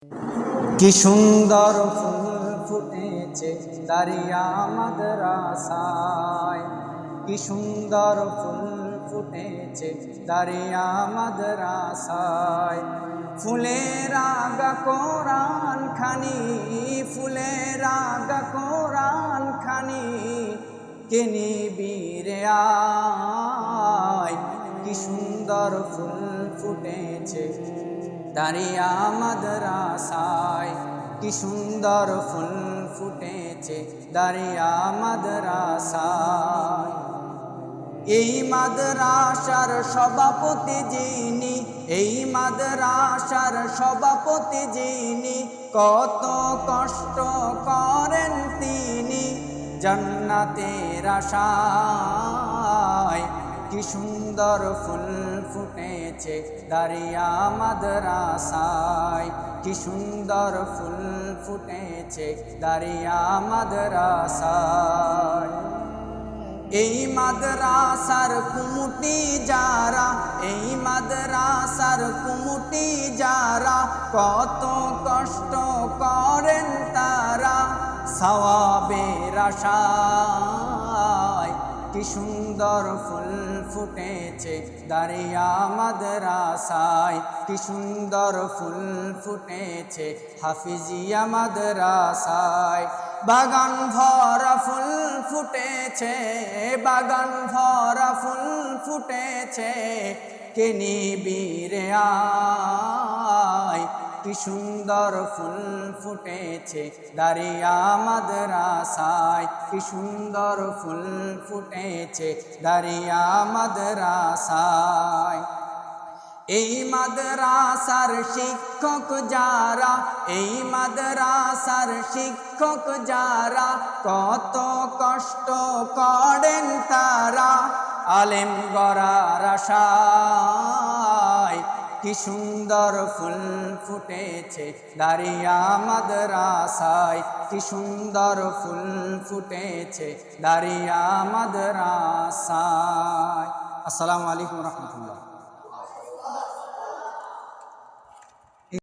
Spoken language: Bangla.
কি সুন্দর ফুল ফুটেছে দারিয়া মাদ্রাসায়, কি সুন্দর ফুল ফুটেছে দারিয়া মাদ্রাসায়। ফুলের আগা কোরআন খানি, ফুলের আগা কোরআন খানি, কে নিবি রে আয়। কি সুন্দর ফুল ফুটেছে দারিয়া মাদ্রাসায়, কি সুন্দর ফুল ফুটেছে দারিয়া মাদ্রাসায়। এই মাদ্রাসার সভাপতি যিনি, এই মাদ্রাসার সভাপতি যিনি, কত কষ্ট করেন তিনি জান্নাতের আশায়। কি সুন্দর ফুল ফুটেছে দারিয়া মাদ্রাসায়, কি সুন্দর ফুল ফুটেছে দারিয়া মাদ্রাসায়। এই মাদ্রাসার কুমুটি যারা, এই মাদ্রাসার কুমুটি যারা, কত কষ্ট করেন তারা সওয়াবের আশায়। কি সুন্দর ফুল ফুটেছে দারিয়া মাদ্রাসায়, কি সুন্দর ফুল ফুটেছে হাফিজিয়া মাদ্রাসায়। বাগান ভরা ফুল ফুটেছে, বাগান ভরা ফুল ফুটেছে, কে নিবি রে আয়। কি সুন্দর ফুল ফুটেছে দারিয়া মাদ্রাসায়, কি সুন্দর ফুল ফুটেছে দারিয়া মাদ্রাসায়। এই মাদ্রাসার শিক্ষক যারা, এই মাদ্রাসার শিক্ষক যারা, কত কষ্ট করেন তারা আলেম গড়ার আশায়। কি সুন্দর ফুল ফুটেছে দারিয়া মাদ্রাসায়, কি সুন্দর ফুল ফুটেছে দারিয়া মাদ্রাসায়। আসসালামু আলাইকুম ওয়া রাহমাতুল্লাহ।